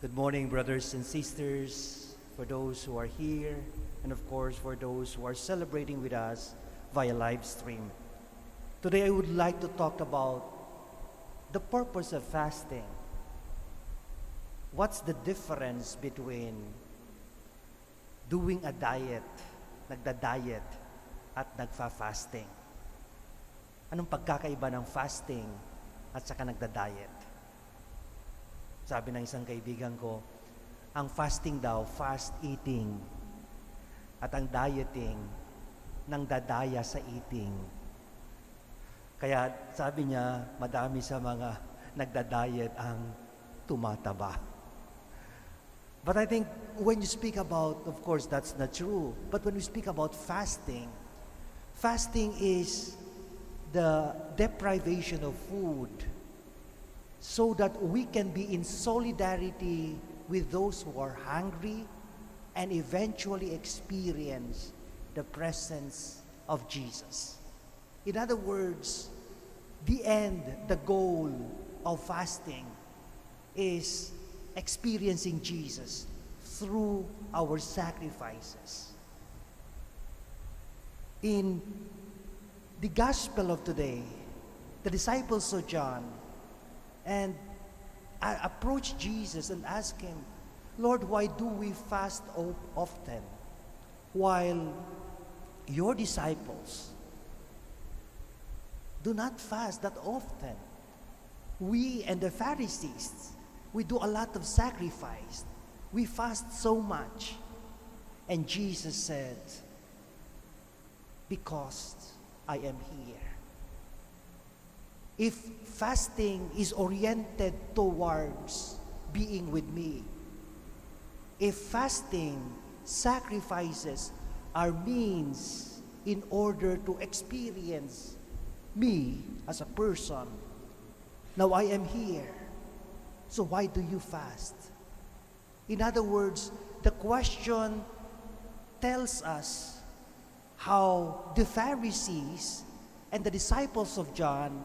Good morning, brothers and sisters, for those who are here, and of course for those who are celebrating with us via live stream. Today I would like to talk about the purpose of fasting. What's the difference between doing a diet, nagda-diet, at nagfa-fasting? Anong pagkakaiba ng fasting at saka nagda-diet? Sabi ng isang kaibigan ko, ang fasting daw, fast eating. At ang dieting, nang dadaya sa eating. Kaya sabi niya, madami sa mga nagda-diet ang tumataba. But I think when you speak about, of course that's not true, but when we speak about fasting, fasting is the deprivation of food, so that we can be in solidarity with those who are hungry and eventually experience the presence of Jesus. In other words, the end, the goal of fasting is experiencing Jesus through our sacrifices. In the gospel of today, the disciples of John and I approached Jesus and asked him, Lord, why do we fast often while your disciples do not fast that often? We and the Pharisees, we do a lot of sacrifice. We fast so much. And Jesus said, because I am here. If fasting is oriented towards being with me, if fasting sacrifices our means in order to experience me as a person, now I am here, so why do you fast? In other words, the question tells us how the Pharisees and the disciples of John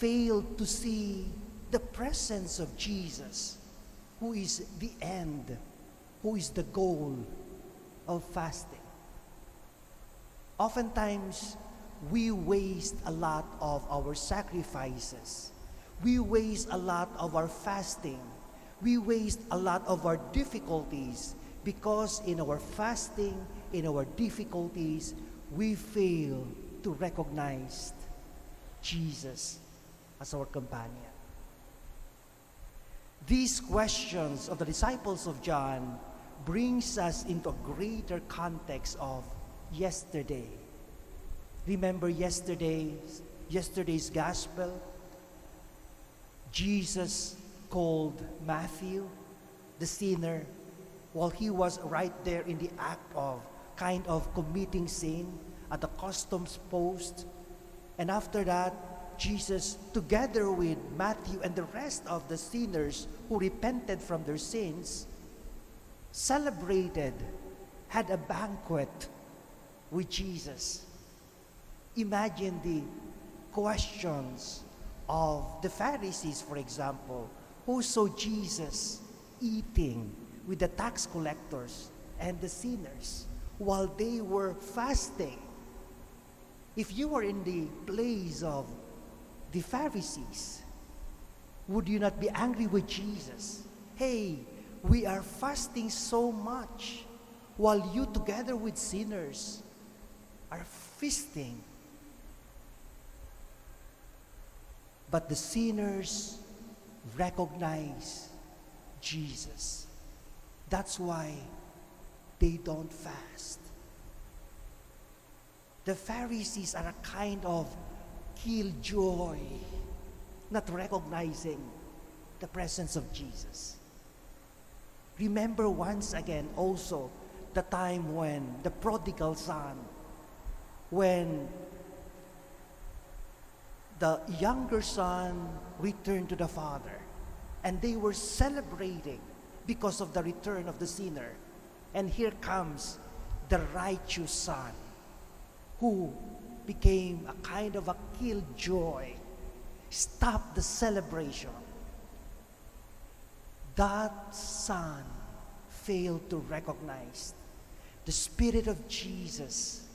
failed to see the presence of Jesus, who is the end, who is the goal of fasting. Oftentimes, we waste a lot of our sacrifices. We waste a lot of our fasting. We waste a lot of our difficulties because in our fasting, in our difficulties, we fail to recognize Jesus as our companion. These questions of the disciples of John brings us into a greater context of yesterday. Remember yesterday's gospel? Jesus called Matthew, the sinner, while he was right there in the act of kind of committing sin at the customs post. And after that, Jesus, together with Matthew and the rest of the sinners who repented from their sins, celebrated, had a banquet with Jesus. Imagine the questions of the Pharisees, for example, who saw Jesus eating with the tax collectors and the sinners while they were fasting. If you were in the place of the Pharisees, would you not be angry with Jesus? Hey, we are fasting so much while you together with sinners are feasting. But the sinners recognize Jesus. That's why they don't fast. The Pharisees are a kind of killjoy, not recognizing the presence of Jesus. Remember once again also the time when the prodigal son, when the younger son returned to the father, and they were celebrating because of the return of the sinner. And here comes the righteous son, who became a kind of a killjoy, stopped the celebration. that son failed to recognize the Spirit of Jesus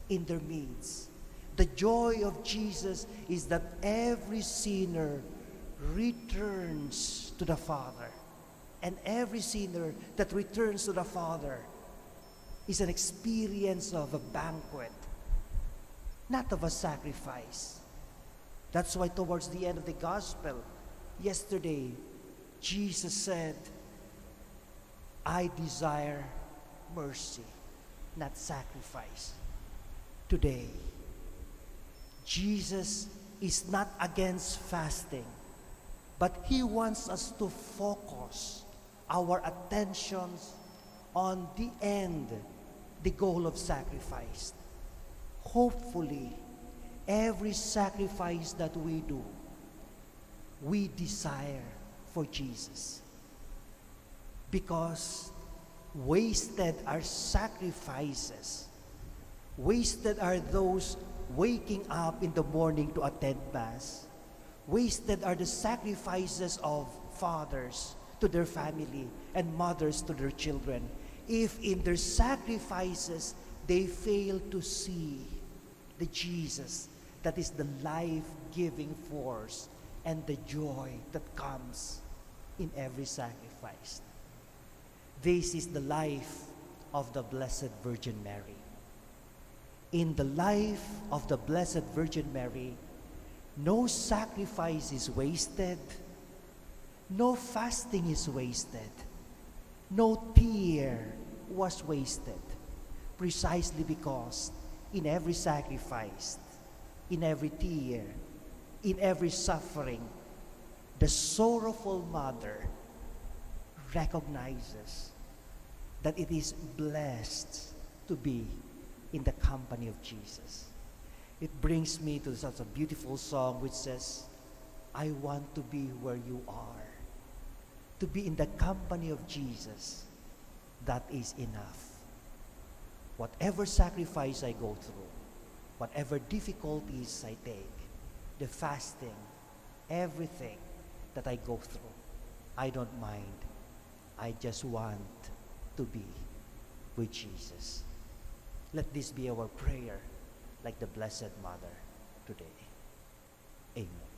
in their midst. The joy of Jesus is that every sinner returns to the Father. And every sinner that returns to the Father is an experience of a banquet, not of a sacrifice. That's why towards the end of the gospel, yesterday, Jesus said, I desire mercy, not sacrifice. Today, Jesus is not against fasting, but He wants us to focus our attentions on the end, the goal of sacrifice. Hopefully, every sacrifice that we do, we desire for Jesus. Because wasted are sacrifices. Wasted are those waking up in the morning to attend Mass. Wasted are the sacrifices of fathers to their family and mothers to their children, if in their sacrifices they fail to see the Jesus that is the life-giving force and the joy that comes in every sacrifice. This is the life of the Blessed Virgin Mary. In the life of the Blessed Virgin Mary, no sacrifice is wasted, no fasting is wasted, no tear was wasted, precisely because in every sacrifice, in every tear, in every suffering, the sorrowful mother recognizes that it is blessed to be in the company of Jesus. It brings me to such a beautiful song which says, I want to be where you are. To be in the company of Jesus, that is enough. Whatever sacrifice I go through, whatever difficulties I take, the fasting, everything that I go through, I don't mind. I just want to be with Jesus. Let this be our prayer, like the Blessed Mother today. Amen.